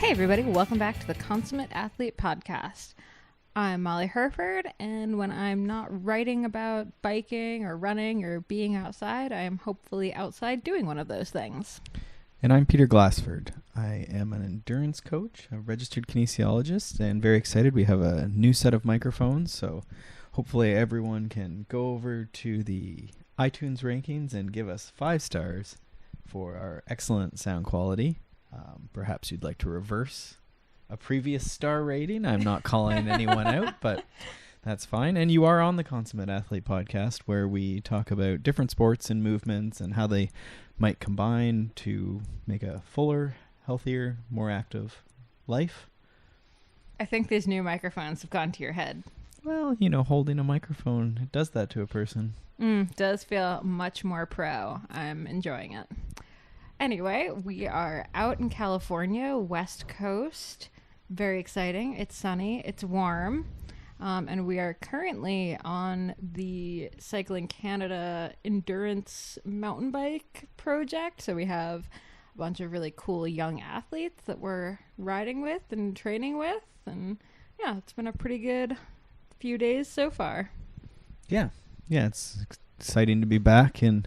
Hey everybody, welcome back to the Consummate Athlete Podcast. I'm Molly Herford, and when I'm not writing about biking or running or being outside, I am hopefully outside doing one of those things. And I'm Peter Glassford. I am an endurance coach, a registered kinesiologist, and very excited. We have a new set of microphones, so hopefully everyone can go over to the iTunes rankings and give us 5 stars for our excellent sound quality. Perhaps you'd like to reverse a previous star rating. I'm not calling anyone out, but that's fine. And you are on the Consummate Athlete Podcast, where we talk about different sports and movements and how they might combine to make a fuller, healthier, more active life. I think these new microphones have gone to your head. Well, you know, holding a microphone, it does that to a person. Does feel much more pro. I'm enjoying it. Anyway, we are out in California, West Coast. Very exciting. It's sunny. It's warm. And we are currently on the Cycling Canada Endurance Mountain Bike project. So we have a bunch of really cool young athletes that we're riding with and training with. And yeah, it's been a pretty good few days so far. Yeah, it's exciting to be back in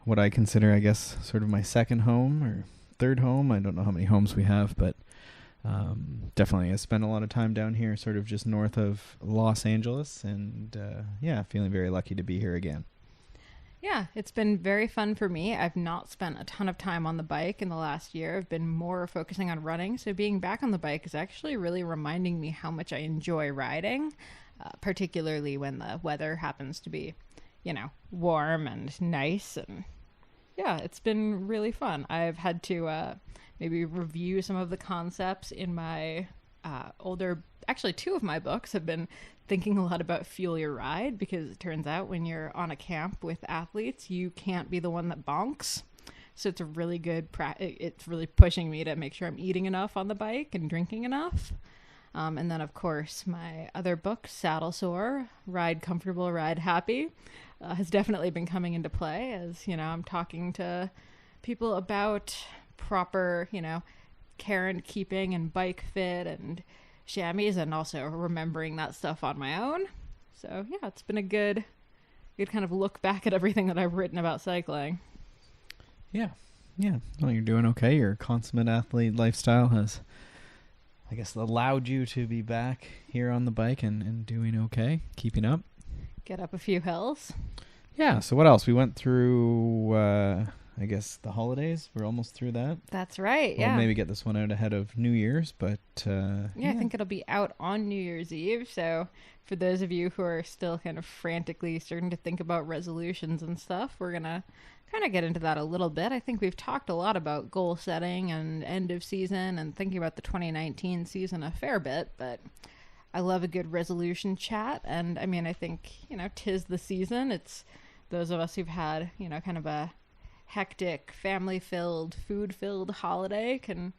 what I consider, I guess, sort of my second home or third home. I don't know how many homes we have, but definitely I spent a lot of time down here sort of just north of Los Angeles, and feeling very lucky to be here again. Yeah, it's been very fun for me. I've not spent a ton of time on the bike in the last year. I've been more focusing on running, so being back on the bike is actually really reminding me how much I enjoy riding, particularly when the weather happens to be, warm and nice. And yeah, it's been really fun. I've had to maybe review some of the concepts in my actually 2 of my books have been thinking a lot about fuel your ride, because it turns out when you're on a camp with athletes, you can't be the one that bonks. So it's a really good it's really pushing me to make sure I'm eating enough on the bike and drinking enough. And then, of course, my other book, Saddle Sore, Ride Comfortable, Ride Happy, has definitely been coming into play as, I'm talking to people about proper, care and keeping and bike fit and chamois, and also remembering that stuff on my own. So, yeah, it's been a good kind of look back at everything that I've written about cycling. Yeah. Well, you're doing okay. Your consummate athlete lifestyle has, I guess, allowed you to be back here on the bike and doing okay, keeping up. Get up a few hills. Yeah, so what else? We went through, I guess, the holidays. We're almost through that. That's right, We'll maybe get this one out ahead of New Year's, but... I think it'll be out on New Year's Eve, so for those of you who are still kind of frantically starting to think about resolutions and stuff, we're going to kind of get into that a little bit. I think we've talked a lot about goal setting and end of season and thinking about the 2019 season a fair bit, but I love a good resolution chat. And I mean, I think, 'tis the season. It's those of us who've had, kind of a hectic, family-filled, food-filled holiday can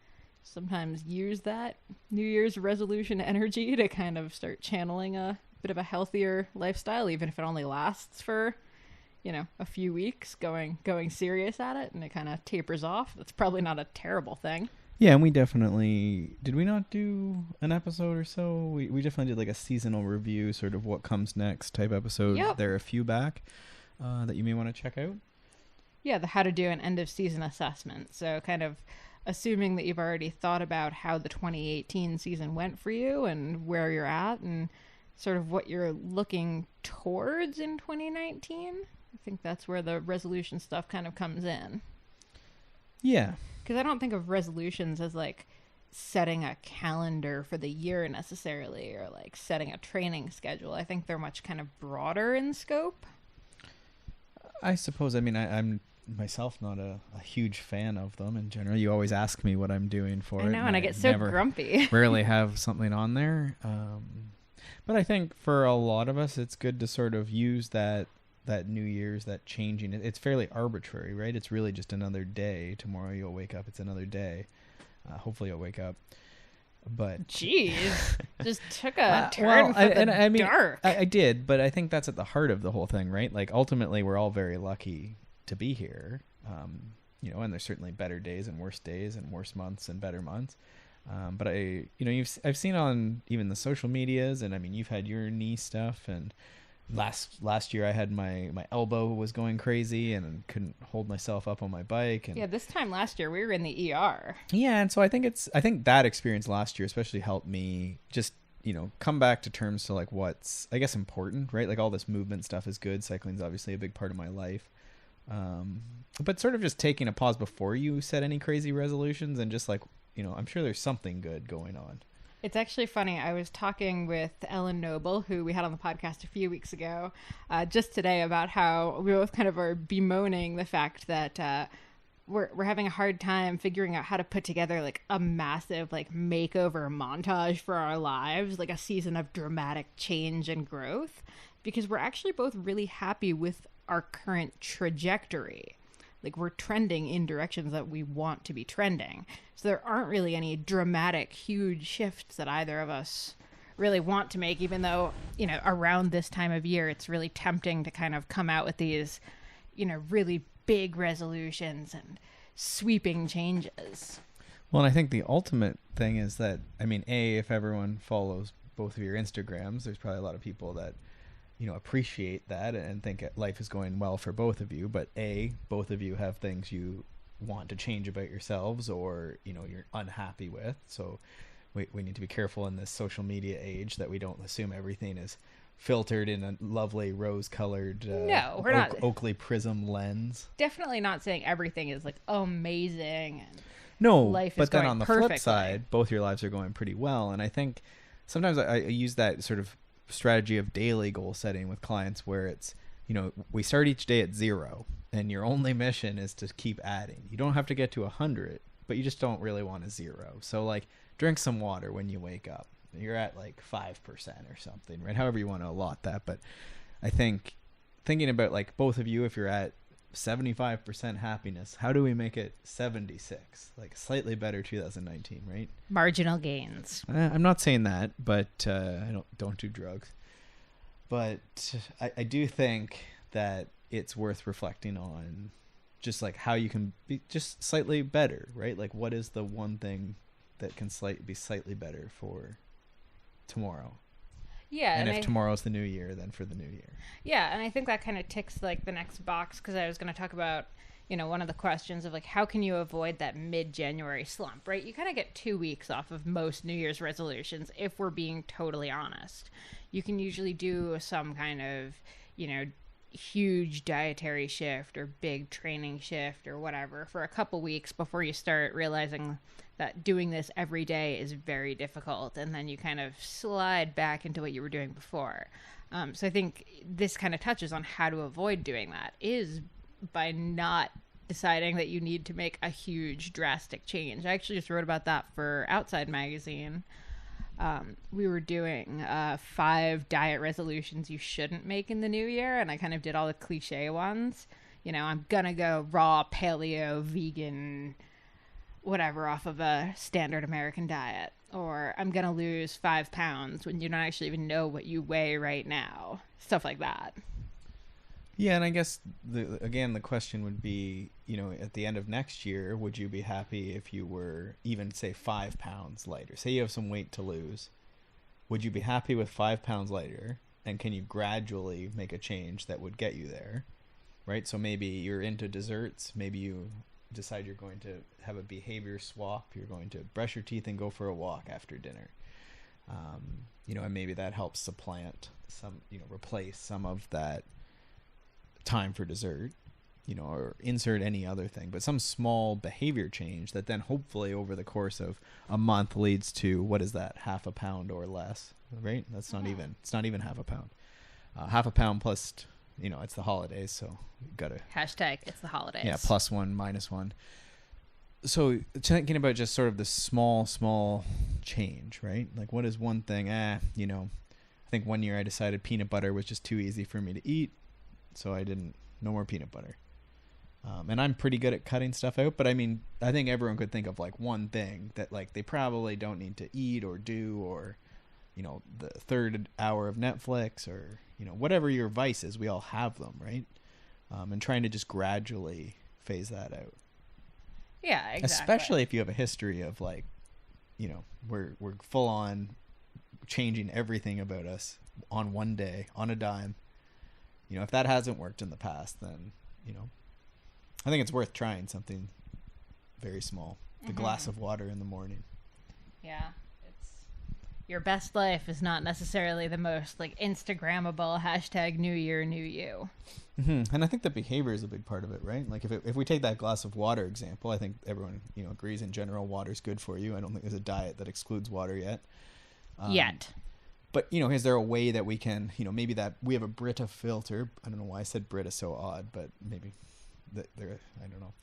sometimes use that New Year's resolution energy to kind of start channeling a bit of a healthier lifestyle, even if it only lasts for a few weeks, going serious at it, and it kind of tapers off. That's probably not a terrible thing. Yeah, and we definitely... Did we not do an episode or so? We definitely did like a seasonal review, sort of what comes next type episode. Yep. There are a few back that you may want to check out. Yeah, the how to do an end of season assessment. So kind of assuming that you've already thought about how the 2018 season went for you and where you're at and sort of what you're looking towards in 2019. I think that's where the resolution stuff kind of comes in. Yeah. Because I don't think of resolutions as like setting a calendar for the year necessarily, or like setting a training schedule. I think they're much kind of broader in scope. I suppose. I mean, I'm myself not a huge fan of them in general. You always ask me what I'm doing for it. I know, and I get so grumpy. Rarely have something on there. But I think for a lot of us, it's good to sort of use that New Year's, that changing. It's fairly arbitrary, right? It's really just another day. Tomorrow you'll wake up. It's another day. Hopefully you'll wake up. But jeez, just took a turn for the dark. I did, but I think that's at the heart of the whole thing, right? Like ultimately, we're all very lucky to be here. And there's certainly better days and worse months and better months. But I've seen on even the social medias, and I mean, you've had your knee stuff, and last year I had my elbow was going crazy and couldn't hold myself up on my bike. And Yeah, this time last year we were in the ER. yeah, and so I think that experience last year especially helped me just, come back to terms to like what's, I guess, important, right? Like all this movement stuff is good. Cycling's obviously a big part of my life. But sort of just taking a pause before you set any crazy resolutions and just like, I'm sure there's something good going on. It's actually funny. I was talking with Ellen Noble, who we had on the podcast a few weeks ago, just today about how we both kind of are bemoaning the fact that we're having a hard time figuring out how to put together like a massive like makeover montage for our lives, like a season of dramatic change and growth, because we're actually both really happy with our current trajectory. Like we're trending in directions that we want to be trending. So there aren't really any dramatic, huge shifts that either of us really want to make, even though, around this time of year, it's really tempting to kind of come out with these, really big resolutions and sweeping changes. Well, and I think the ultimate thing is that, I mean, if everyone follows both of your Instagrams, there's probably a lot of people that, appreciate that and think life is going well for both of you. But both of you have things you want to change about yourselves or, you're unhappy with. So we need to be careful in this social media age that we don't assume everything is filtered in a lovely rose-colored no, we're not. Oakley prism lens. Definitely not saying everything is like amazing and no, life but is then going on the perfectly. flip side, both your lives are going pretty well. And I think sometimes I use that sort of strategy of daily goal setting with clients where it's, we start each day at 0 and your only mission is to keep adding. You don't have to get to 100, but you just don't really want a 0. So like drink some water when you wake up. You're at like 5% or something, right? However you want to allot that. But I think thinking about like both of you, if you're at 75% happiness, how do we make it 76? Like slightly better 2019, right? Marginal gains. I'm not saying that, but I don't do drugs. But I do think that it's worth reflecting on just like how you can be just slightly better, right? Like what is the one thing that can be slightly better for tomorrow? Yeah, and if tomorrow's the new year, then for the new year. Yeah, and I think that kind of ticks like the next box, because I was going to talk about, one of the questions of like how can you avoid that mid-January slump, right? You kind of get 2 weeks off of most New Year's resolutions if we're being totally honest. You can usually do some kind of, huge dietary shift or big training shift or whatever for a couple weeks before you start realizing that doing this every day is very difficult, and then you kind of slide back into what you were doing before. So I think this kind of touches on how to avoid doing that is by not deciding that you need to make a huge drastic change. I actually just wrote about that for Outside Magazine. We were doing 5 diet resolutions you shouldn't make in the new year, and I kind of did all the cliche ones. I'm gonna go raw, paleo, vegan, whatever off of a standard American diet, or I'm gonna lose 5 pounds when you don't actually even know what you weigh right now, stuff like that. Yeah, and I guess the question would be, at the end of next year, would you be happy if you were even say 5 pounds lighter? Say you have some weight to lose, would you be happy with 5 pounds lighter, and can you gradually make a change that would get you there, right? So maybe you're into desserts, maybe you decide you're going to have a behavior swap, you're going to brush your teeth and go for a walk after dinner, and maybe that helps supplant some, replace some of that time for dessert, or insert any other thing, but some small behavior change that then hopefully over the course of a month leads to, what is that, half a pound or less, right? It's not even half a pound. Half a pound plus, it's the holidays, so you've got to hashtag it's the holidays. Yeah, +1, -1. So thinking about just sort of the small change, right? Like what is one thing, I think one year I decided peanut butter was just too easy for me to eat, so no more peanut butter. And I'm pretty good at cutting stuff out, but I mean, I think everyone could think of like one thing that like they probably don't need to eat or do, or, the third hour of Netflix, or, whatever your vice is, we all have them, right? And trying to just gradually phase that out. Yeah, exactly. Especially if you have a history of like, we're full on changing everything about us on one day on a dime. If that hasn't worked in the past, then I think it's worth trying something very small. The glass of water in the morning. Yeah. Your best life is not necessarily the most like Instagrammable hashtag New Year, New You. Mm-hmm. And I think the behavior is a big part of it, right? Like if we take that glass of water example, I think everyone agrees in general water's good for you. I don't think there's a diet that excludes water yet. But is there a way that we can maybe that we have a Brita filter? I don't know why I said Brita so odd, but maybe I don't know.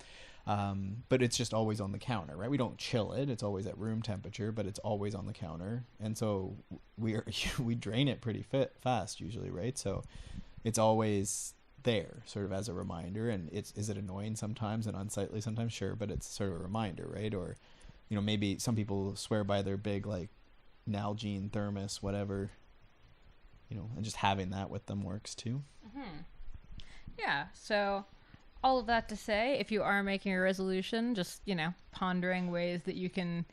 But it's just always on the counter, right? We don't chill it. It's always at room temperature, but it's always on the counter. And so we drain it pretty fast usually, right? So it's always there sort of as a reminder. And is it annoying sometimes and unsightly sometimes? Sure. But it's sort of a reminder, right? Or, maybe some people swear by their big, like Nalgene thermos, whatever, and just having that with them works too. Mm-hmm. Yeah. So all of that to say, if you are making a resolution, just, pondering ways that you can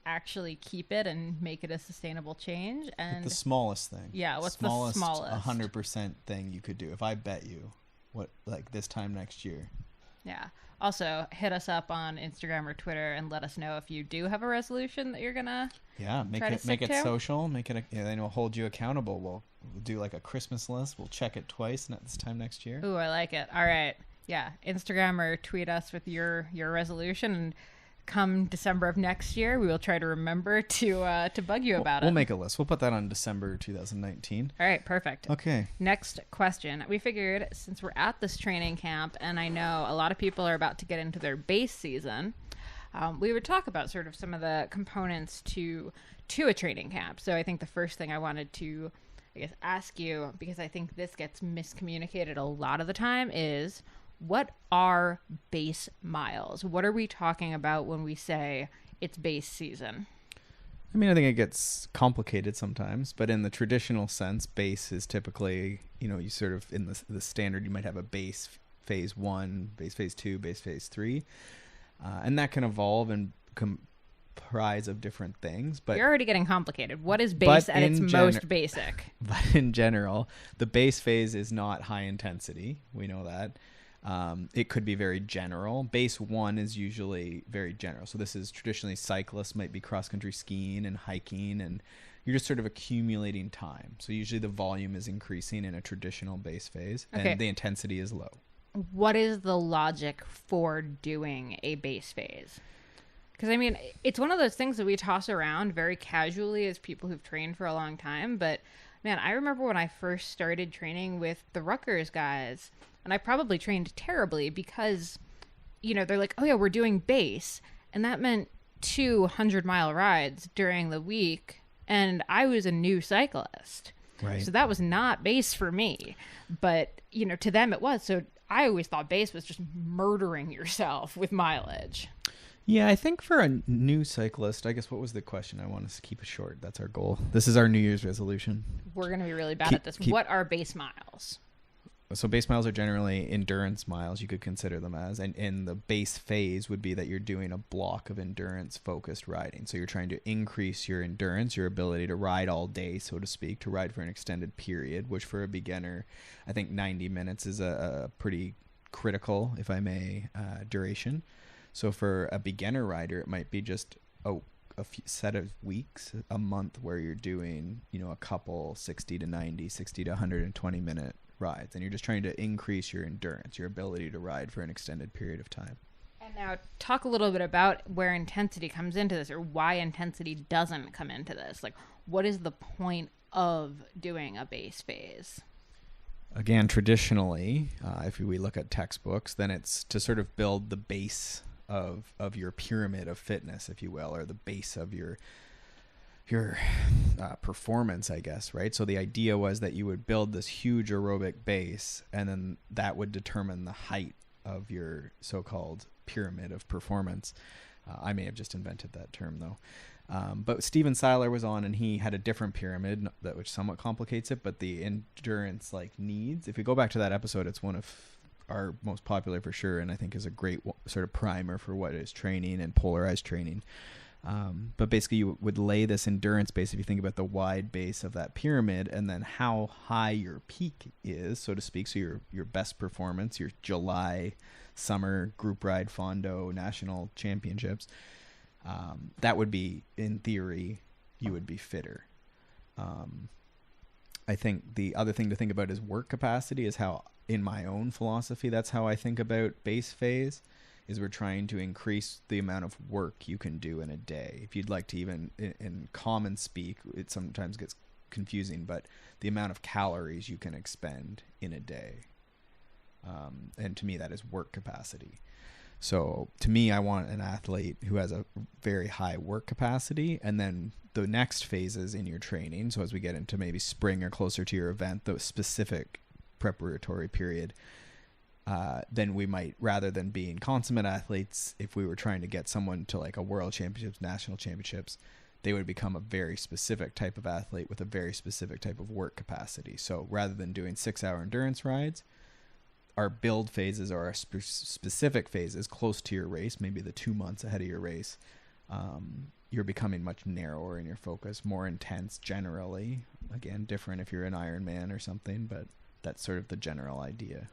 actually keep it and make it a sustainable change. And the smallest thing. Yeah, what's the smallest? 100% thing you could do. If I bet you this time next year. Yeah. Also, hit us up on Instagram or Twitter and let us know if you do have a resolution that you're going to make it social, then we'll hold you accountable. We'll do like a Christmas list. We'll check it twice this time next year. Ooh, I like it. All right. Yeah, Instagram or tweet us with your resolution, and come December of next year, we will try to remember to bug you about it. We'll make a list. We'll put that on December 2019. All right, perfect. Okay. Next question. We figured since we're at this training camp, and I know a lot of people are about to get into their base season, we would talk about sort of some of the components to a training camp. So I think the first thing I wanted to, ask you, because I think this gets miscommunicated a lot of the time, is what are base miles? What are we talking about when we say it's base season? I mean, I think it gets complicated sometimes, but in the traditional sense, base is typically, you sort of in the standard, you might have a base phase 1, base phase 2, base phase 3. And that can evolve and comprise of different things. But you're already getting complicated. What is base at its most basic? But in general, the base phase is not high intensity. We know that. It could be very general. Base 1 is usually very general. So this is traditionally cyclists might be cross-country skiing and hiking, and you're just sort of accumulating time. So usually the volume is increasing in a traditional base phase, and the intensity is low. What is the logic for doing a base phase? Because, I mean, it's one of those things that we toss around very casually as people who've trained for a long time. But, man, I remember when I first started training with the Rutgers guys, and I probably trained terribly because, they're like, oh, yeah, we're doing base. And that meant 200-mile rides during the week. And I was a new cyclist. Right. So that was not base for me. But, to them it was. So I always thought base was just murdering yourself with mileage. Yeah, I think for a new cyclist, I guess what was the question? I want us to keep it short. That's our goal. This is our New Year's resolution. We're going to be really bad at this. What are base miles? So base miles are generally endurance miles, you could consider them as. And the base phase would be that you're doing a block of endurance-focused riding. So you're trying to increase your endurance, your ability to ride all day, so to speak, to ride for an extended period, which for a beginner, I think 90 minutes is a pretty critical, if I may, duration. So for a beginner rider, it might be just a few set of weeks, a month, where you're doing, a couple 60 to 90, 60 to 120 minute rides, and you're just trying to increase your endurance, your ability to ride for an extended period of time. And now talk a little bit about where intensity comes into this, or why intensity doesn't come into this. Like, what is the point of doing a base phase? Again, traditionally, if we look at textbooks, then it's to sort of build the base of your pyramid of fitness, if you will, or the base of your performance, I guess, right? So the idea was that you would build this huge aerobic base, and then that would determine the height of your so-called pyramid of performance. I may have just invented that term, though. But Steven Seiler was on, and he had a different pyramid, which somewhat complicates it, but the endurance needs, if you go back to that episode, it's one of our most popular for sure, and I think is a great sort of primer for what is training and polarized training. But basically you would lay this endurance base, if you think about the wide base of that pyramid, and then how high your peak is, so to speak. So your best performance, your July summer group ride Fondo national championships, that would be, in theory, you would be fitter. I think the other thing to think about is work capacity, is how, in my own philosophy, that's how I think about base phase, is we're trying to increase the amount of work you can do in a day. If you'd like to, even in common speak, it sometimes gets confusing, but the amount of calories you can expend in a day. And to me, that is work capacity. So to me, I want an athlete who has a very high work capacity, and then the next phases in your training. So as we get into maybe spring or closer to your event, the specific preparatory period, then we might, rather than being consummate athletes, if we were trying to get someone to like a world championships, national championships, they would become a very specific type of athlete with a very specific type of work capacity. So rather than doing 6-hour endurance rides, our build phases or our specific phases close to your race, maybe the 2 months ahead of your race, you're becoming much narrower in your focus, more intense generally. Again, different if you're an Ironman or something, but that's sort of the general idea.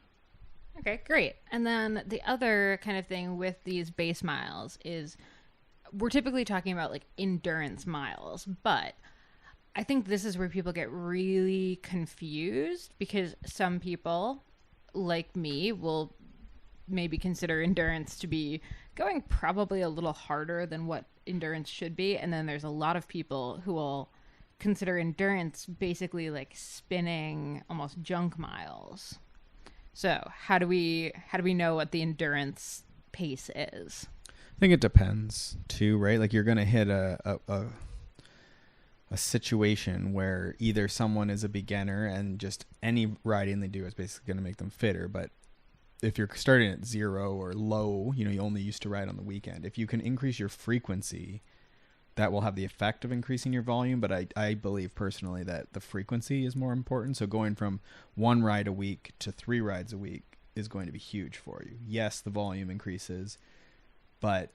Okay, great. And then the other kind of thing with these base miles is we're typically talking about like endurance miles, but I think this is where people get really confused, because some people, like me, will maybe consider endurance to be going probably a little harder than what endurance should be. And then there's a lot of people who will consider endurance basically like spinning almost junk miles. So how do we know what the endurance pace is? I think it depends too, right? Like you're going to hit a situation where either someone is a beginner and just any riding they do is basically going to make them fitter. But if you're starting at 0 or low, you only used to ride on the weekend, if you can increase your frequency, that will have the effect of increasing your volume. But I believe personally that the frequency is more important. So going from 1 ride a week to 3 rides a week is going to be huge for you. Yes, the volume increases, but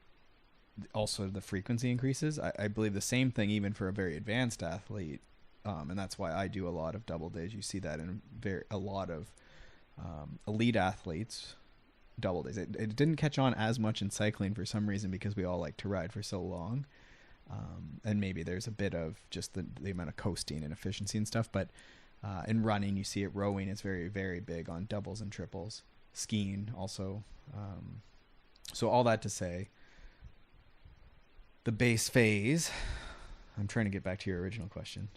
also the frequency increases. I believe the same thing even for a very advanced athlete. And that's why I do a lot of double days. You see that in a lot of elite athletes, double days. It didn't catch on as much in cycling for some reason, because we all like to ride for so long. And maybe there's a bit of just the amount of coasting and efficiency and stuff. But in running, you see it. Rowing is very, very big on doubles and triples. Skiing also. So all that to say, the base phase, I'm trying to get back to your original question.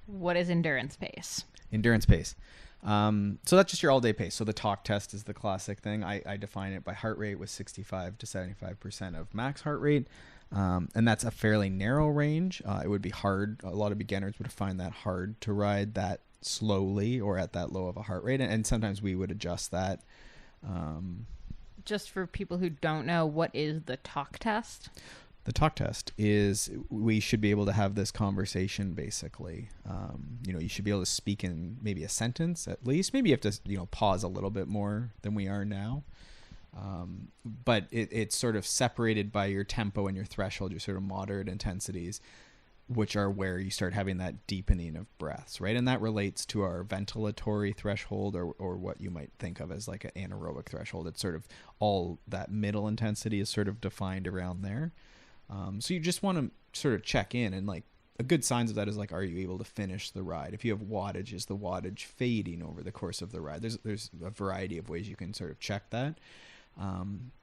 What is endurance pace? Endurance pace. So that's just your all-day pace. So the talk test is the classic thing. I define it by heart rate with 65 to 75% of max heart rate. And that's a fairly narrow range. It would be hard. A lot of beginners would find that hard to ride that slowly or at that low of a heart rate. And sometimes we would adjust that. Just for people who don't know, what is the talk test? The talk test is, we should be able to have this conversation basically. You should be able to speak in maybe a sentence at least. Maybe you have to, pause a little bit more than we are now. But it's sort of separated by your tempo and your threshold, your sort of moderate intensities, which are where you start having that deepening of breaths, right? And that relates to our ventilatory threshold, or what you might think of as like an anaerobic threshold. It's sort of all that middle intensity is sort of defined around there. So you just want to sort of check in, and like a good signs of that is like, are you able to finish the ride? If you have wattage, is the wattage fading over the course of the ride? There's a variety of ways you can sort of check that.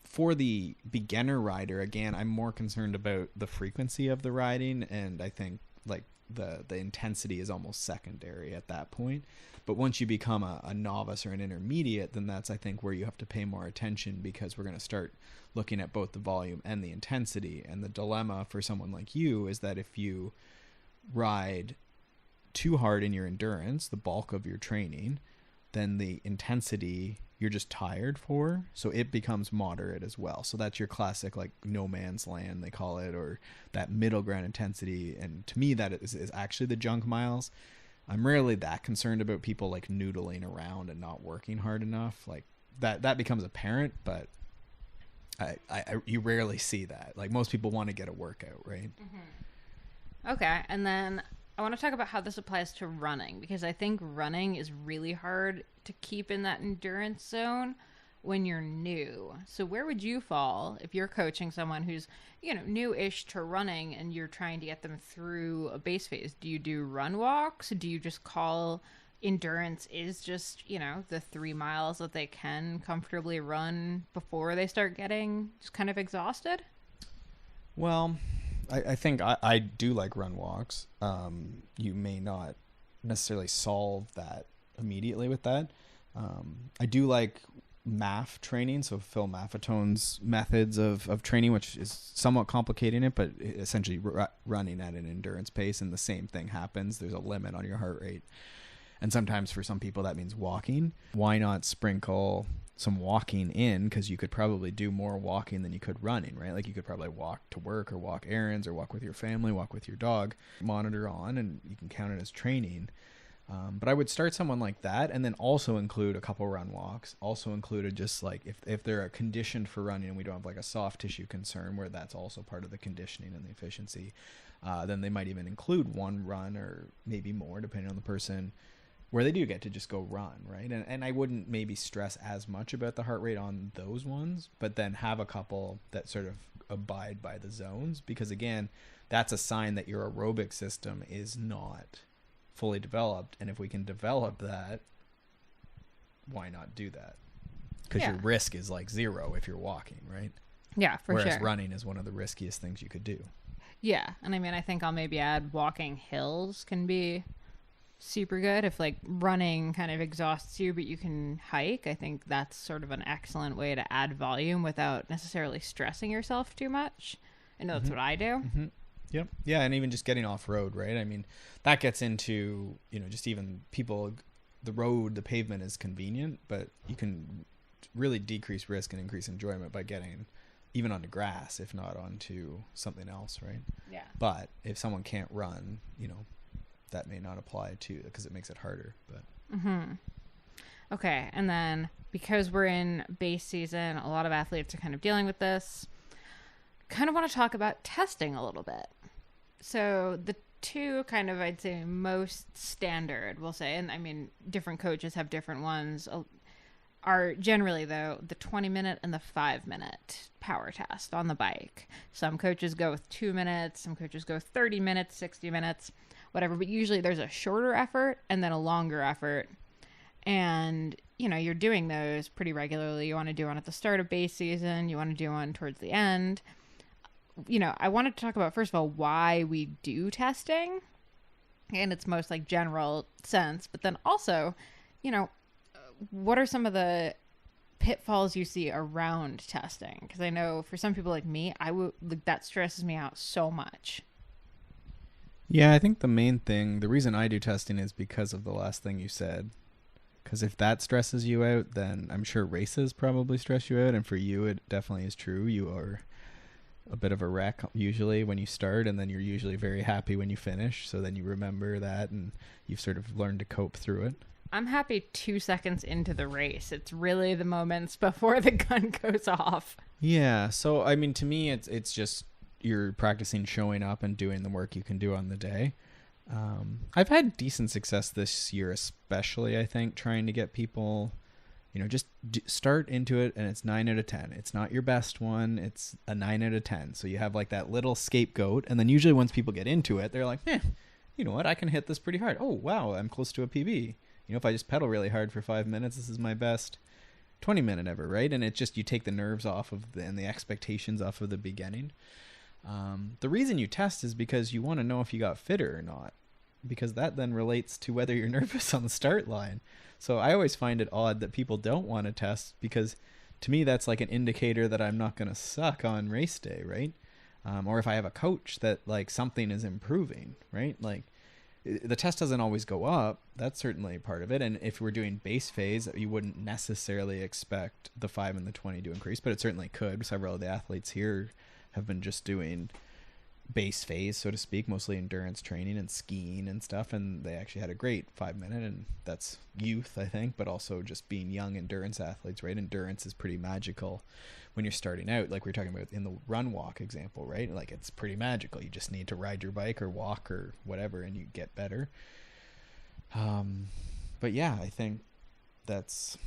For the beginner rider, again, I'm more concerned about the frequency of the riding, and I think like the intensity is almost secondary at that point. But once you become a novice or an intermediate, then that's, I think, where you have to pay more attention, because we're going to start looking at both the volume and the intensity. And the dilemma for someone like you is that if you ride too hard in your endurance, the bulk of your training, then the intensity you're just tired for, so it becomes moderate as well. So that's your classic like no man's land, they call it, or that middle ground intensity. And to me, that is actually the junk miles. I'm rarely that concerned about people like noodling around and not working hard enough. Like that becomes apparent, but You rarely see that. Like most people want to get a workout, right? Okay, and then I want to talk about how this applies to running, because I think running is really hard to keep in that endurance zone when you're new. So where would you fall if you're coaching someone who's, new-ish to running and you're trying to get them through a base phase? Do you do run walks? Do you just call endurance is just, the 3 miles that they can comfortably run before they start getting just kind of exhausted? Well, I think I do like run walks. You may not necessarily solve that immediately with that. I do like MAF training, so Phil Maffetone's methods of training, which is somewhat complicating it, but essentially running at an endurance pace, and the same thing happens. There's a limit on your heart rate. And sometimes for some people that means walking. Why not sprinkle some walking in? Because you could probably do more walking than you could running, right? Like you could probably walk to work or walk errands or walk with your family, walk with your dog, monitor on, and you can count it as training. But I would start someone like that, and then also include a couple run walks. Also included just like if they're conditioned for running and we don't have like a soft tissue concern where that's also part of the conditioning and the efficiency, then they might even include one run or maybe more depending on the person, where they do get to just go run, right? And I wouldn't maybe stress as much about the heart rate on those ones, but then have a couple that sort of abide by the zones, because again, that's a sign that your aerobic system is not fully developed. And if we can develop that, why not do that? Because your risk is like 0 if you're walking, right? Yeah, for sure. Whereas running is one of the riskiest things you could do. Yeah, and I mean, I think I'll maybe add walking hills can be super good if like running kind of exhausts you but you can hike. I think that's sort of an excellent way to add volume without necessarily stressing yourself too much. I know that's what I do. Yep. Yeah, and even just getting off road, right? I mean, that gets into, just even people, the pavement is convenient, but you can really decrease risk and increase enjoyment by getting even onto grass, if not onto something else, right? Yeah. But if someone can't run, that may not apply to, because it makes it harder. But Okay, and then because we're in base season, a lot of athletes are kind of dealing with this. Kind of want to talk about testing a little bit. So the two kind of, I'd say, most standard, we'll say, and I mean, different coaches have different ones, are generally, though, the 20-minute and the 5-minute power test on the bike. Some coaches go with 2 minutes, some coaches go 30 minutes, 60 minutes, whatever, but usually there's a shorter effort and then a longer effort. And, you're doing those pretty regularly. You want to do one at the start of base season, you want to do one towards the end. I wanted to talk about, first of all, why we do testing in its most like general sense, but then also, what are some of the pitfalls you see around testing? Because I know for some people like me, that stresses me out so much. Yeah, I think the main thing, the reason I do testing is because of the last thing you said. Because if that stresses you out, then I'm sure races probably stress you out. And for you, it definitely is true. You are a bit of a wreck usually when you start, and then you're usually very happy when you finish. So then you remember that and you've sort of learned to cope through it. I'm happy 2 seconds into the race. It's really the moments before the gun goes off. Yeah. So, I mean, to me, it's just you're practicing showing up and doing the work you can do on the day. I've had decent success this year, especially, I think, trying to get people, just start into it, and it's 9 out of 10. It's not your best one. It's a 9 out of 10. So you have like that little scapegoat. And then usually once people get into it, they're like, you know what? I can hit this pretty hard. Oh, wow. I'm close to a PB. If I just pedal really hard for 5 minutes, this is my best 20-minute ever, right? And it just, you take the nerves off of and the expectations off of the beginning. The reason you test is because you want to know if you got fitter or not, because that then relates to whether you're nervous on the start line. So I always find it odd that people don't want to test, because to me, that's like an indicator that I'm not going to suck on race day, right? Or if I have a coach that like something is improving, right? Like the test doesn't always go up. That's certainly part of it. And if we're doing base phase, you wouldn't necessarily expect the 5 and the 20 to increase, but it certainly could. Several of the athletes here have been just doing base phase, so to speak, mostly endurance training and skiing and stuff, and they actually had a great 5 minute, and that's youth, I think, but also just being young endurance athletes, right? Endurance is pretty magical when you're starting out, like we were talking about in the run walk example, right? Like it's pretty magical. You just need to ride your bike or walk or whatever and you get better. But yeah, I think that's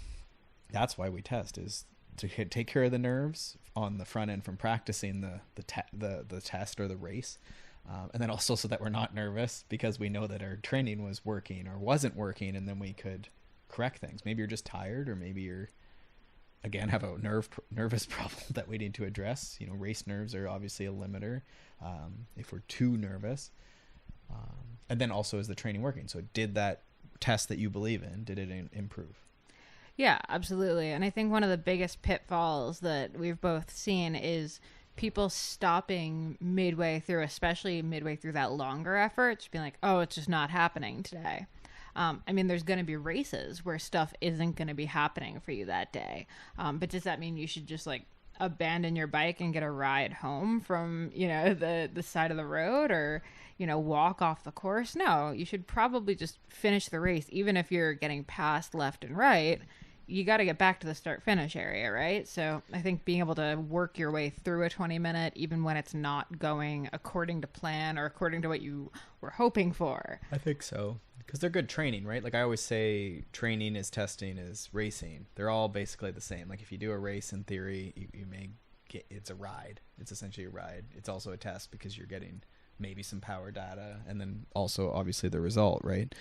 why we test, is to take care of the nerves on the front end from practicing the test or the race, and then also so that we're not nervous because we know that our training was working or wasn't working, and then we could correct things. Maybe you're just tired, or maybe you're again have a nervous problem that we need to address. Race nerves are obviously a limiter if we're too nervous, and then also is the training working? So did that test that you believe in, did it improve? Yeah, absolutely. And I think one of the biggest pitfalls that we've both seen is people stopping midway through, especially midway through that longer effort, just being like, oh, it's just not happening today. There's going to be races where stuff isn't going to be happening for you that day. But does that mean you should just abandon your bike and get a ride home from, the side of the road, or, walk off the course? No, you should probably just finish the race. Even if you're getting passed left and right, you got to get back to the start finish area, right? So I think being able to work your way through a 20-minute, even when it's not going according to plan or according to what you were hoping for. I think so. Because they're good training, right? Like I always say, training is testing is racing. They're all basically the same. Like if you do a race, in theory, you may get, it's a ride. It's essentially a ride. It's also a test because you're getting maybe some power data and then also obviously the result, right?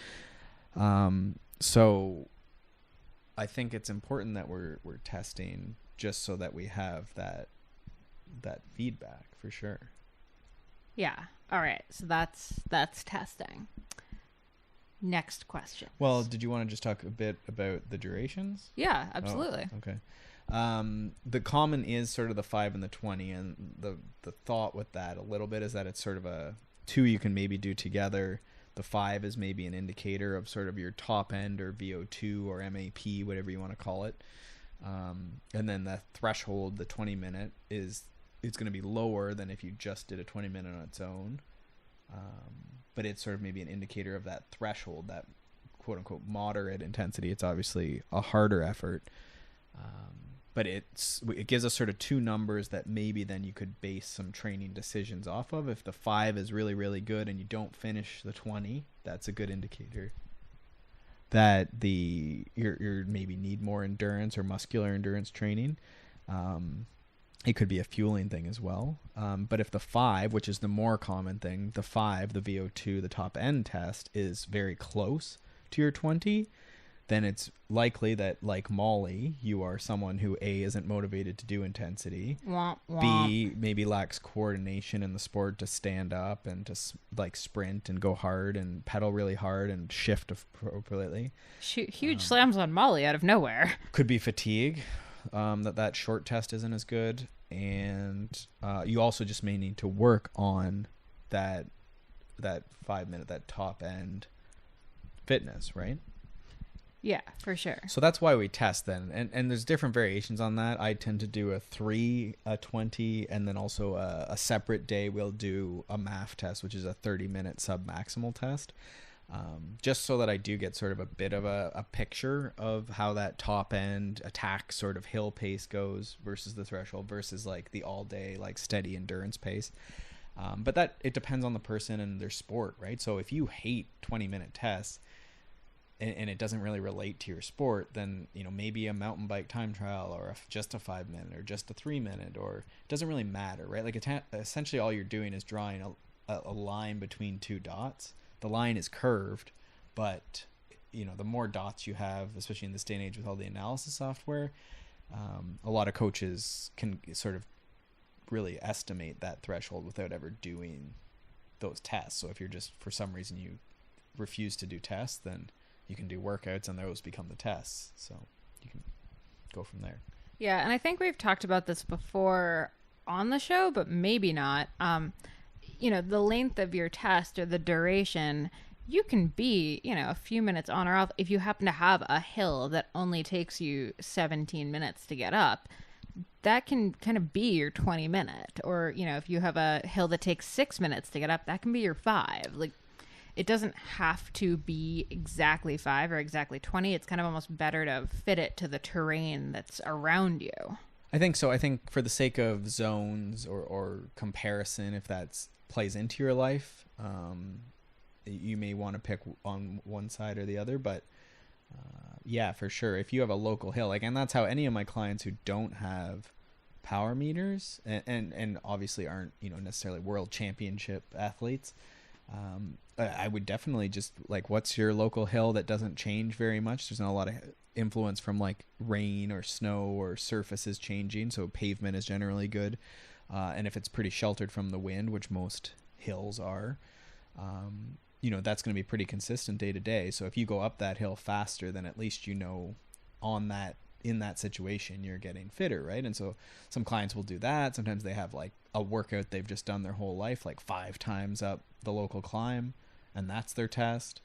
So I think it's important that we're testing just so that we have that feedback for sure. Yeah. All right. So that's testing. Next question. Well, did you want to just talk a bit about the durations? Yeah, absolutely. Oh, okay. The common is sort of the 5 and the 20, and the thought with that a little bit is that it's sort of a 2 you can maybe do together. The 5 is maybe an indicator of sort of your top end or VO2 or MAP, whatever you want to call it. And then the threshold, the 20-minute, it's going to be lower than if you just did a 20-minute on its own. But it's sort of maybe an indicator of that threshold, that quote-unquote moderate intensity. It's obviously a harder effort. But it gives us sort of 2 numbers that maybe then you could base some training decisions off of. If the 5 is really, really good and you don't finish the 20, that's a good indicator that you're maybe need more endurance or muscular endurance training. It could be a fueling thing as well. But if the 5, which is the more common thing, the 5, the VO2, the top end test is very close to your 20, then it's likely that, like Molly, you are someone who A, isn't motivated to do intensity, wah, wah. B, maybe lacks coordination in the sport to stand up and to sprint and go hard and pedal really hard and shift appropriately. Huge slams on Molly out of nowhere. Could be fatigue, that short test isn't as good, and you also just may need to work on that 5-minute, that top end fitness, right? Yeah, for sure. So that's why we test then. And there's different variations on that. I tend to do a 3, a 20, and then also a separate day we'll do a MAF test, which is a 30-minute sub-maximal test. Just so that I do get sort of a bit of a picture of how that top end attack sort of hill pace goes versus the threshold versus like the all day like steady endurance pace. But that it depends on the person and their sport, right? So if you hate 20-minute tests and it doesn't really relate to your sport, then maybe a mountain bike time trial or just a 5-minute or just a 3-minute, or it doesn't really matter, right? Like essentially all you're doing is drawing a line between 2 dots. The line is curved, but the more dots you have, especially in this day and age with all the analysis software, a lot of coaches can sort of really estimate that threshold without ever doing those tests. So if you're just, for some reason, you refuse to do tests, then you can do workouts and those become the tests. So you can go from there. Yeah, and I think we've talked about this before on the show, but maybe not. The length of your test or the duration, you can be, a few minutes on or off. If you happen to have a hill that only takes you 17 minutes to get up, that can kind of be your 20-minute. Or, if you have a hill that takes 6 minutes to get up, that can be your 5. Like, it doesn't have to be exactly 5 or exactly 20. It's kind of almost better to fit it to the terrain that's around you. I think so. I think for the sake of zones or comparison, if that plays into your life, you may want to pick on one side or the other. But yeah, for sure. If you have a local hill, and that's how any of my clients who don't have power meters and obviously aren't, necessarily world championship athletes, I would definitely just what's your local hill that doesn't change very much? There's not a lot of influence from rain or snow or surfaces changing, so pavement is generally good. And if it's pretty sheltered from the wind, which most hills are, that's going to be pretty consistent day to day. So if you go up that hill faster, then at least in that situation you're getting fitter, right? And so some clients will do that. Sometimes they have a workout they've just done their whole life, 5 times up the local climb, and that's their test.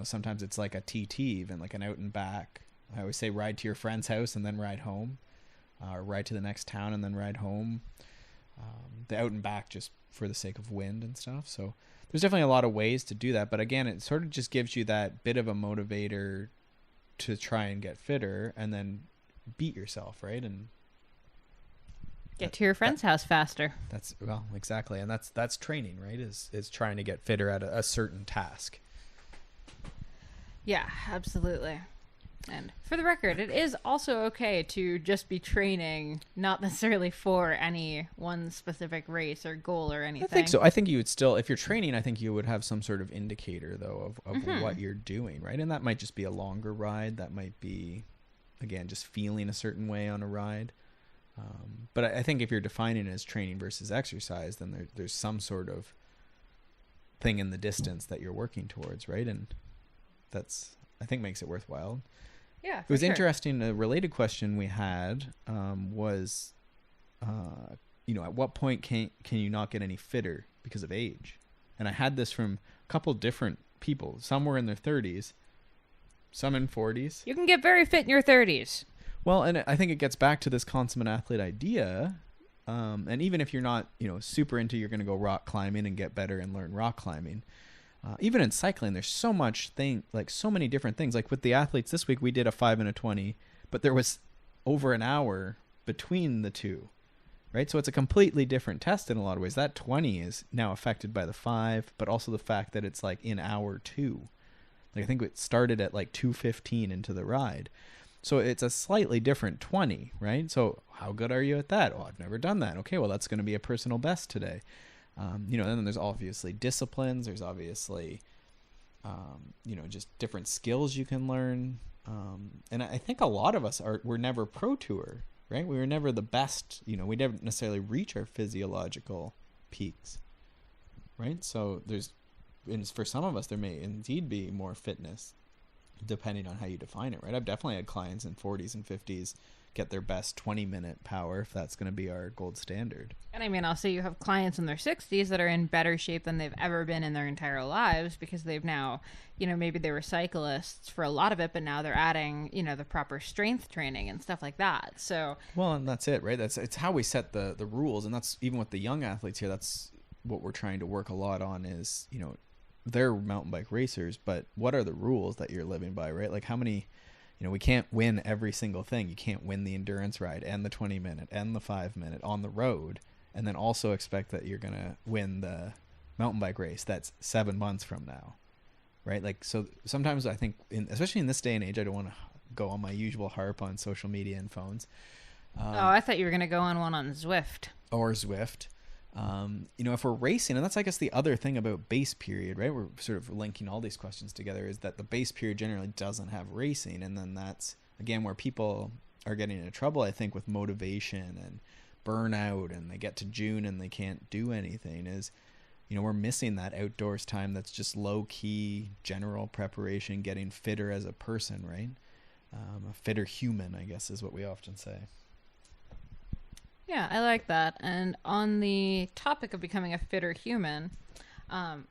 Sometimes it's like a TT, even an out and back. I always say ride to your friend's house and then ride home, or ride to the next town and then ride home. The out and back just for the sake of wind and stuff. So there's definitely a lot of ways to do that. But again, it sort of just gives you that bit of a motivator to try and get fitter and then beat yourself, right? And get to your friend's house faster. That's exactly. And that's training, right? Is trying to get fitter at a certain task. Yeah, absolutely. And for the record, it is also okay to just be training, not necessarily for any one specific race or goal or anything. I think so. I think you would still, if you're training, I think you would have some sort of indicator, though, of what you're doing, right? And that might just be a longer ride. That might be, again, just feeling a certain way on a ride. But I think if you're defining it as training versus exercise, then there's some sort of thing in the distance that you're working towards, right? And that's, I think, makes it worthwhile. Yeah, it was interesting. A related question we had was, at what point can you not get any fitter because of age? And I had this from a couple different people. Some were in their 30s, some in 40s. You can get very fit in your 30s. Well, and I think it gets back to this consummate athlete idea. And even if you're not, super into, you're going to go rock climbing and get better and learn rock climbing. Even in cycling, there's so many different things. Like with the athletes this week, we did a 5 and a 20, but there was over an hour between the two, right? So it's a completely different test in a lot of ways. That 20 is now affected by the 5, but also the fact that it's in hour 2. I think it started at 2:15 into the ride. So it's a slightly different 20, right? So how good are you at that? Oh, I've never done that. Okay, well, that's going to be a personal best today. Then there's obviously disciplines. There's obviously, just different skills you can learn. And I think a lot of us we're never pro tour, right? We were never the best, we never necessarily reach our physiological peaks, right? So for some of us, there may indeed be more fitness depending on how you define it, right? I've definitely had clients in 40s and 50s get their best 20-minute power if that's going to be our gold standard. And I'll say you have clients in their 60s that are in better shape than they've ever been in their entire lives because they've now, maybe they were cyclists for a lot of it, but now they're adding, the proper strength training and stuff like that. So, well, and that's it, right? It's how we set the rules. And that's even with the young athletes here. That's what we're trying to work a lot on is, they're mountain bike racers, but what are the rules that you're living by, right? How many, we can't win every single thing. You can't win the endurance ride and the 20-minute and the 5-minute on the road and then also expect that you're going to win the mountain bike race that's 7 months from now, right? So sometimes I think, especially in this day and age, I don't want to go on my usual harp on social media and phones. I thought you were going to go on one on Zwift. Or Zwift. If we're racing, and that's, I guess, the other thing about base period, right? We're sort of linking all these questions together is that the base period generally doesn't have racing. And then that's, again, where people are getting into trouble, I think, with motivation and burnout, and they get to June and they can't do anything is, we're missing that outdoors time that's just low key general preparation, getting fitter as a person, right? A fitter human, I guess, is what we often say. Yeah, I like that. And on the topic of becoming a fitter human,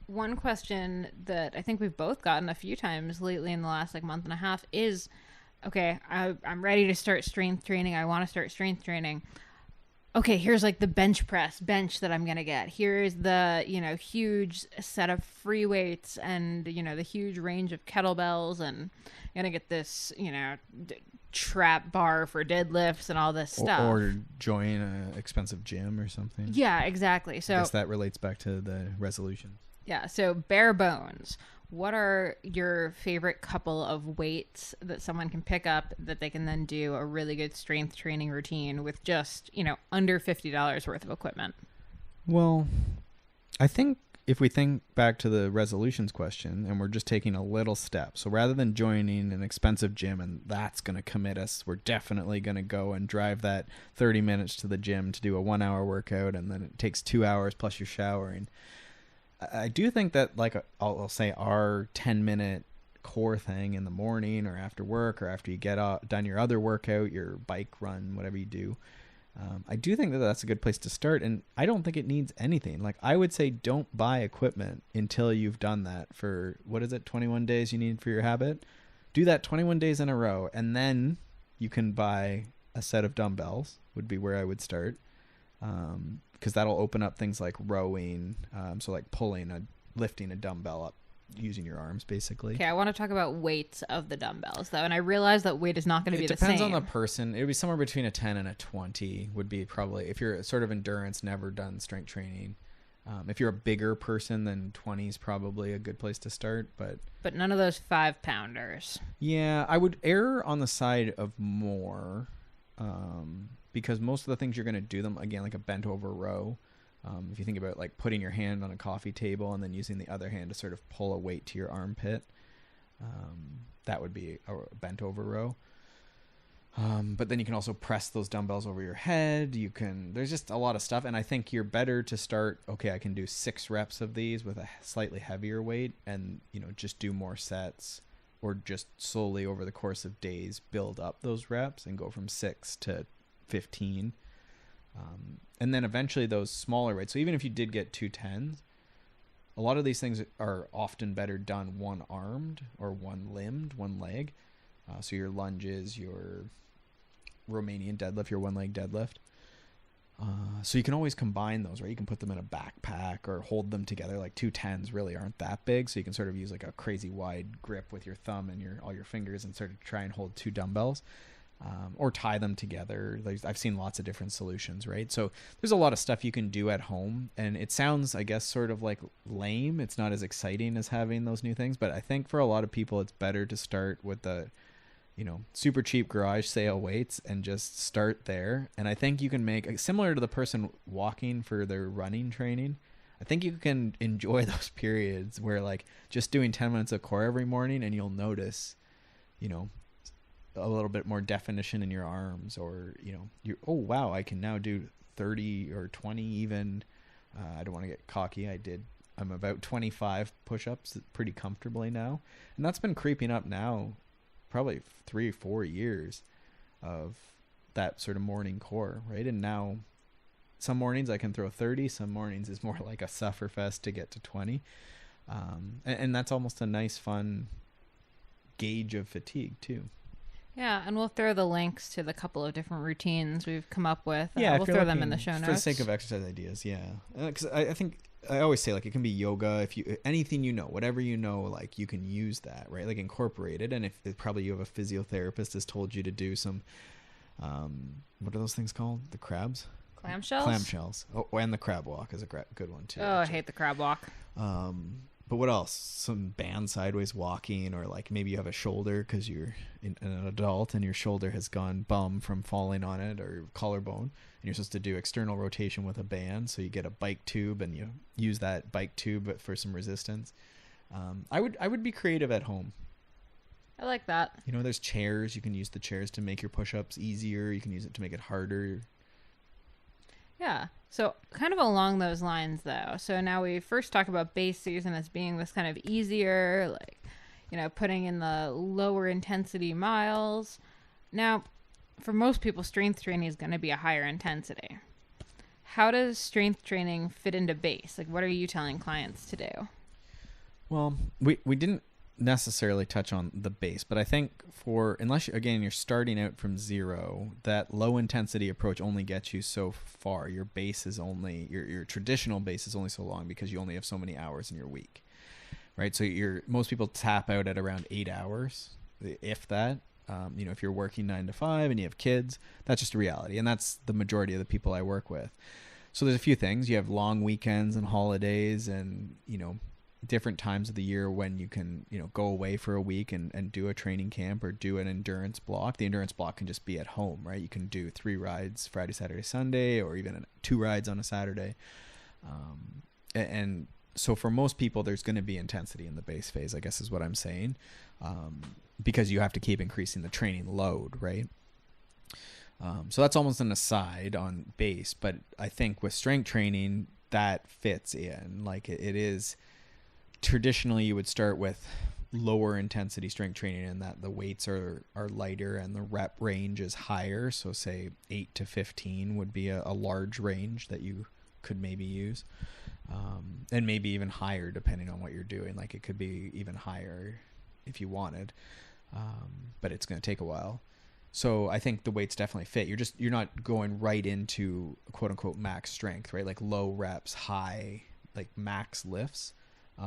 one question that I think we've both gotten a few times lately in the last month and a half is okay, I'm ready to start strength training. I want to start strength training. Okay, here's like the bench that I'm going to get. Here's the, huge set of free weights and, the huge range of kettlebells, and I'm going to get this, trap bar for deadlifts and all this stuff. Or join an expensive gym or something. Yeah, exactly. So I guess that relates back to the resolution. Yeah, so bare bones. What are your favorite couple of weights that someone can pick up that they can then do a really good strength training routine with just, under $50 worth of equipment? Well, I think if we think back to the resolutions question and we're just taking a little step, so rather than joining an expensive gym and that's going to commit us, we're definitely going to go and drive that 30 minutes to the gym to do a 1 hour workout, and then it takes 2 hours plus you're showering. I do think that, like, I'll say our 10-minute core thing in the morning or after work or after you get done your other workout, your bike run, whatever you do, I do think that that's a good place to start. And I don't think it needs anything. Like, I would say don't buy equipment until you've done that for, 21 days you need for your habit? Do that 21 days in a row, and then you can buy a set of dumbbells would be where I would start. Because that'll open up things like rowing, so like lifting a dumbbell up using your arms, basically. Okay, I want to talk about weights of the dumbbells, though, and I realize that weight is not going to be the same. It depends on the person. It would be somewhere between a 10 and a 20 would be probably, if you're sort of endurance, never done strength training. If you're a bigger person, then 20 is probably a good place to start. But none of those 5-pounders. Yeah, I would err on the side of more. Because most of the things you're going to do them, again, like a bent over row, if you think about like putting your hand on a coffee table and then using the other hand to sort of pull a weight to your armpit, that would be a bent over row. But then you can also press those dumbbells over your head. There's just a lot of stuff. And I think you're better to start, okay, I can do 6 reps of these with a slightly heavier weight and, just do more sets, or just slowly over the course of days build up those reps and go from 6 to 15, and then eventually those smaller weights. So even if you did get 2 10s, a lot of these things are often better done one-armed or one-limbed, one leg. So your lunges, your Romanian deadlift, your one-leg deadlift. So you can always combine those, right? You can put them in a backpack or hold them together. Like 2 10s really aren't that big, so you can sort of use like a crazy wide grip with your thumb and all your fingers and sort of try and hold 2 dumbbells. Or tie them together. I've seen lots of different solutions, right? So there's a lot of stuff you can do at home, and it sounds, I guess, sort of like lame. It's not as exciting as having those new things, but I think for a lot of people, it's better to start with the, super cheap garage sale weights and just start there. And I think you can make, similar to the person walking for their running training, I think you can enjoy those periods where like just doing 10 minutes of core every morning and you'll notice, a little bit more definition in your arms, or oh wow, I can now do 30 or 20 even. I don't want to get cocky. I'm about 25 push-ups pretty comfortably now, and that's been creeping up now probably 3 or 4 years of that sort of morning core, right? And now some mornings I can throw 30, some mornings is more like a sufferfest to get to 20, and that's almost a nice fun gauge of fatigue too. Yeah, and we'll throw the links to the couple of different routines we've come up with. Yeah, we'll throw them in the show notes. For the sake of exercise ideas, yeah. Because I think I always say, like, it can be yoga, if you anything whatever like you can use that, right? Like incorporate it. And if probably you have a physiotherapist has told you to do some, what are those things called? The crabs? Clamshells? Oh, and the crab walk is a good one too. Oh, actually. I hate the crab walk. But what else? Some band sideways walking, or like maybe you have a shoulder because you're an adult and your shoulder has gone bum from falling on it, or collarbone, and you're supposed to do external rotation with a band. So you get a bike tube and you use that bike tube for some resistance. I would be creative at home. I like that. There's chairs. You can use the chairs to make your push-ups easier. You can use it to make it harder. Yeah. So kind of along those lines, though. So now we first talk about base season as being this kind of easier, like, putting in the lower intensity miles. Now, for most people, strength training is going to be a higher intensity. How does strength training fit into base? Like, what are you telling clients to do? Well, we didn't necessarily touch on the base, but I think unless again you're starting out from zero, that low intensity approach only gets you so far. Your base is only your traditional base is only so long because you only have so many hours in your week, right? So most people tap out at around 8 hours, if that. If you're working 9 to 5 and you have kids, that's just a reality, and that's the majority of the people I work with. So there's a few things. You have long weekends and holidays, and different times of the year when you can go away for a week and do a training camp or do an endurance block. The endurance block can just be at home, right? You can do 3 rides Friday, Saturday, Sunday, or even 2 rides on a Saturday. And so for most people, there's going to be intensity in the base phase, I guess is what I'm saying, because you have to keep increasing the training load, right? So that's almost an aside on base, but I think with strength training, that fits in. Like it is, traditionally you would start with lower intensity strength training in that the weights are lighter and the rep range is higher. So say 8 to 15 would be a large range that you could maybe use. And maybe even higher depending on what you're doing. Like it could be even higher if you wanted, but it's going to take a while. So I think the weights definitely fit. You're not going right into quote unquote max strength, right? Like low reps, high, like max lifts.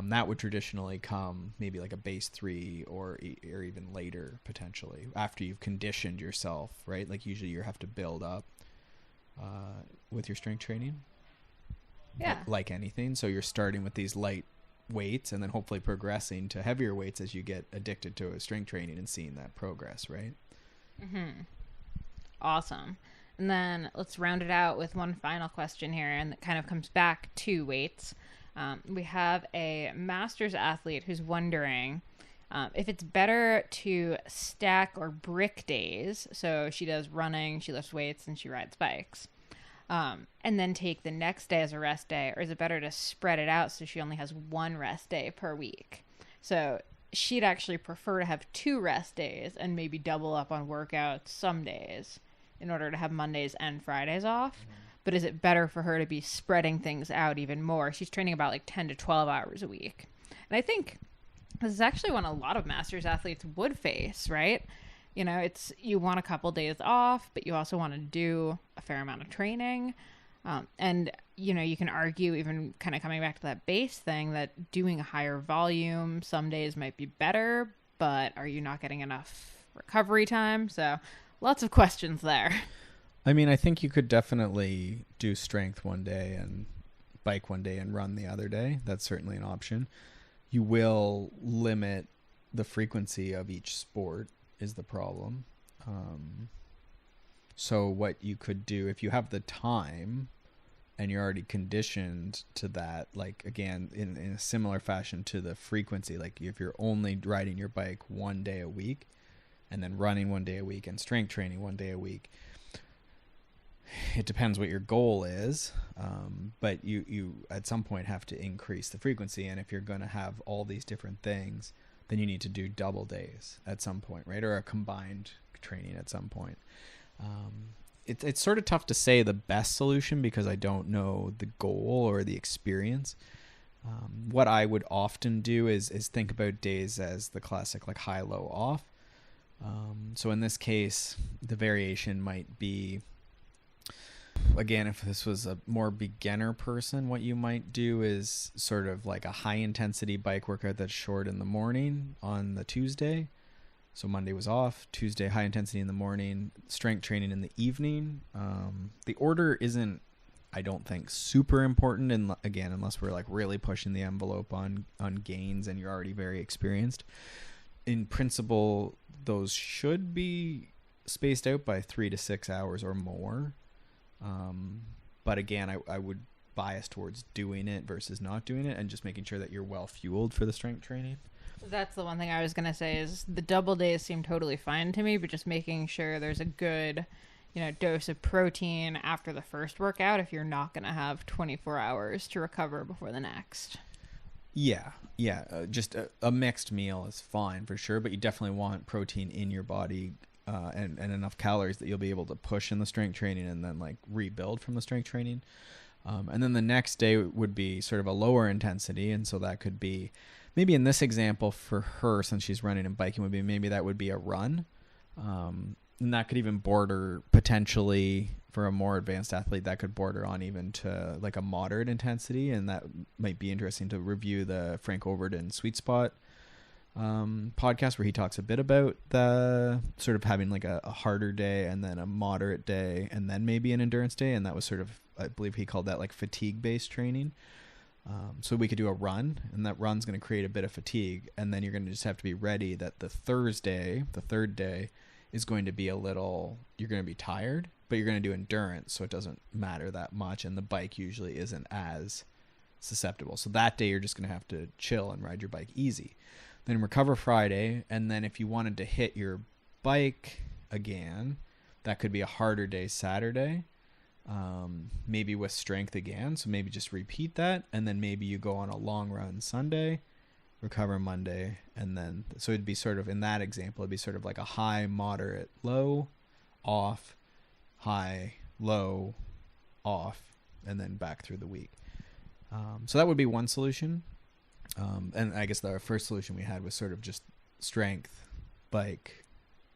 That would traditionally come maybe like a base 3 or even later potentially after you've conditioned yourself, right? Like usually you have to build up with your strength training. Yeah. Like anything. So you're starting with these light weights and then hopefully progressing to heavier weights as you get addicted to a strength training and seeing that progress, right? Mm-hmm. Awesome. And then let's round it out with one final question here, and that kind of comes back to weights. We have a master's athlete who's wondering if it's better to stack or brick days. So she does running, she lifts weights, and she rides bikes. And then take the next day as a rest day, or is it better to spread it out so she only has 1 rest day per week? So she'd actually prefer to have 2 rest days and maybe double up on workouts some days in order to have Mondays and Fridays off. Mm-hmm. But is it better for her to be spreading things out even more? She's training about like 10 to 12 hours a week. And I think this is actually one a lot of masters athletes would face, right? It's you want a couple days off, but you also want to do a fair amount of training. And you can argue, even kind of coming back to that base thing, that doing a higher volume some days might be better, but are you not getting enough recovery time? So lots of questions there. I mean, I think you could definitely do strength one day and bike one day and run the other day. That's certainly an option. You will limit the frequency of each sport is the problem. So what you could do if you have the time and you're already conditioned to that, like again, in a similar fashion to the frequency, like if you're only riding your bike 1 day a week and then running 1 day a week and strength training 1 day a week, it depends what your goal is. But you at some point have to increase the frequency. And if you're going to have all these different things, then you need to do double days at some point, right? Or a combined training at some point. It's sort of tough to say the best solution because I don't know the goal or the experience. What I would often do is think about days as the classic like high, low, off. So in this case, the variation might be, again, if this was a more beginner person, what you might do is sort of like a high intensity bike workout that's short in the morning on the Tuesday. So Monday was off, Tuesday high intensity in the morning, strength training in the evening. The order isn't, I don't think, super important. And again, unless we're like really pushing the envelope on gains and you're already very experienced. In principle, those should be spaced out by 3 to 6 hours or more. But again, I would bias towards doing it versus not doing it and just making sure that you're well fueled for the strength training. That's the one thing I was going to say is the double days seem totally fine to me, but just making sure there's a good, dose of protein after the first workout if you're not going to have 24 hours to recover before the next. Yeah. Just a mixed meal is fine for sure, but you definitely want protein in your body and enough calories that you'll be able to push in the strength training and then like rebuild from the strength training. And then the next day would be sort of a lower intensity. And so that could be maybe in this example for her, since she's running and biking, would be maybe that would be a run. And that could even border potentially for a more advanced athlete, that could border on even to like a moderate intensity. And that might be interesting to review the Frank Overton Sweet Spot podcast, where he talks a bit about the sort of having like a harder day and then a moderate day and then maybe an endurance day. And that was sort of, I believe he called that like fatigue based training. So we could do a run, and that run's going to create a bit of fatigue. And then you're going to just have to be ready that the Thursday, the third day, is going to be you're going to be tired, but you're going to do endurance, so it doesn't matter that much, and the bike usually isn't as susceptible. So that day you're just going to have to chill and ride your bike easy. Then recover Friday, and then if you wanted to hit your bike again, that could be a harder day Saturday, maybe with strength again. So maybe just repeat that, and then maybe you go on a long run Sunday, recover Monday, and then so it'd be sort of, in that example, it'd be sort of like a high, moderate, low, off, high, low, off, and then back through the week. So that would be one solution. And I guess the first solution we had was sort of just strength, bike,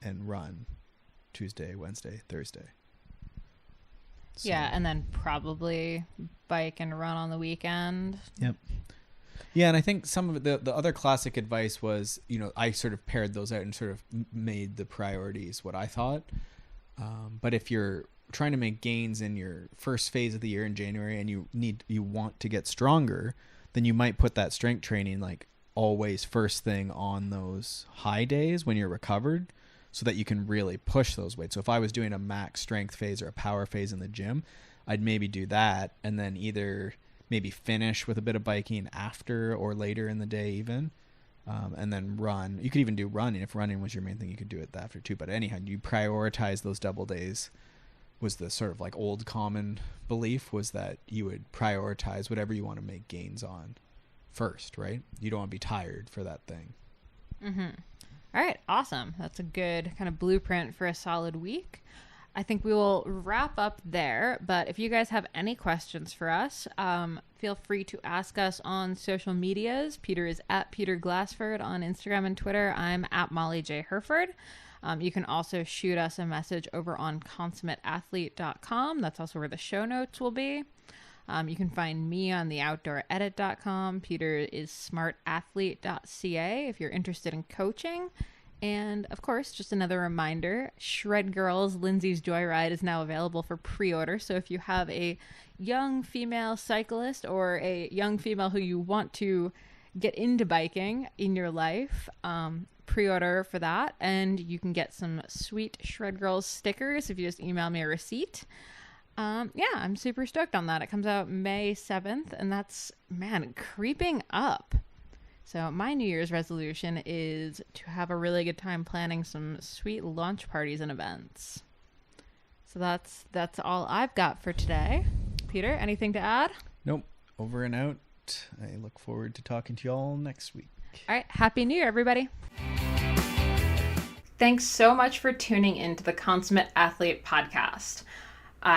and run Tuesday, Wednesday, Thursday. So, yeah, and then probably bike and run on the weekend. Yep. Yeah, and I think some of the other classic advice was, I sort of paired those out and sort of made the priorities what I thought. But if you're trying to make gains in your first phase of the year in January and you want to get stronger, then you might put that strength training like always first thing on those high days when you're recovered, so that you can really push those weights. So if I was doing a max strength phase or a power phase in the gym, I'd maybe do that, and then either maybe finish with a bit of biking after or later in the day even, and then run. You could even do running. If running was your main thing, you could do it after too. But anyhow, you prioritize those double days, was the sort of like old common belief, was that you would prioritize whatever you want to make gains on first, right? You don't want to be tired for that thing. Mm-hmm. All right, awesome. That's a good kind of blueprint for a solid week. I think we will wrap up there, but if you guys have any questions for us, feel free to ask us on social medias. Peter is at Peter Glassford on Instagram and Twitter. I'm at Molly J. Herford. You can also shoot us a message over on consummateathlete.com. That's also where the show notes will be. You can find me on theoutdooredit.com. Peter is smartathlete.ca if you're interested in coaching. And of course, just another reminder, Shred Girls Lindsay's Joyride is now available for pre-order. So if you have a young female cyclist or a young female who you want to get into biking in your life, pre-order for that. And you can get some sweet Shred Girls stickers if you just email me a receipt. Yeah, I'm super stoked on that. It comes out May 7th, and that's, creeping up. So my New Year's resolution is to have a really good time planning some sweet launch parties and events. So that's all I've got for today. Peter, anything to add? Nope. Over and out. I look forward to talking to you all next week. All right. Happy New Year, everybody. Thanks so much for tuning into the Consummate Athlete podcast.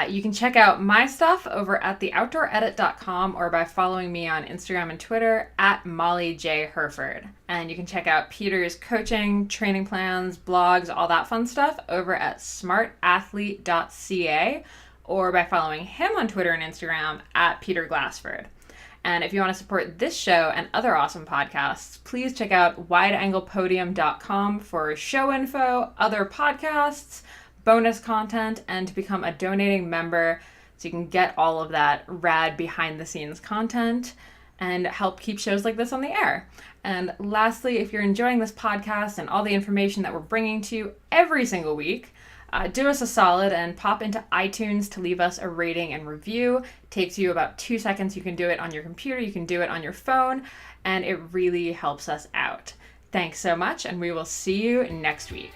You can check out my stuff over at theoutdooredit.com or by following me on Instagram and Twitter at Molly J. Herford. And you can check out Peter's coaching, training plans, blogs, all that fun stuff over at smartathlete.ca or by following him on Twitter and Instagram at Peter Glassford. And if you want to support this show and other awesome podcasts, please check out wideanglepodium.com for show info, other podcasts, bonus content, and to become a donating member so you can get all of that rad behind the scenes content and help keep shows like this on the air. And lastly, if you're enjoying this podcast and all the information that we're bringing to you every single week, do us a solid and pop into iTunes to leave us a rating and review. It takes you about 2 seconds. You can do it on your computer, you can do it on your phone, and it really helps us out. Thanks so much, and we will see you next week.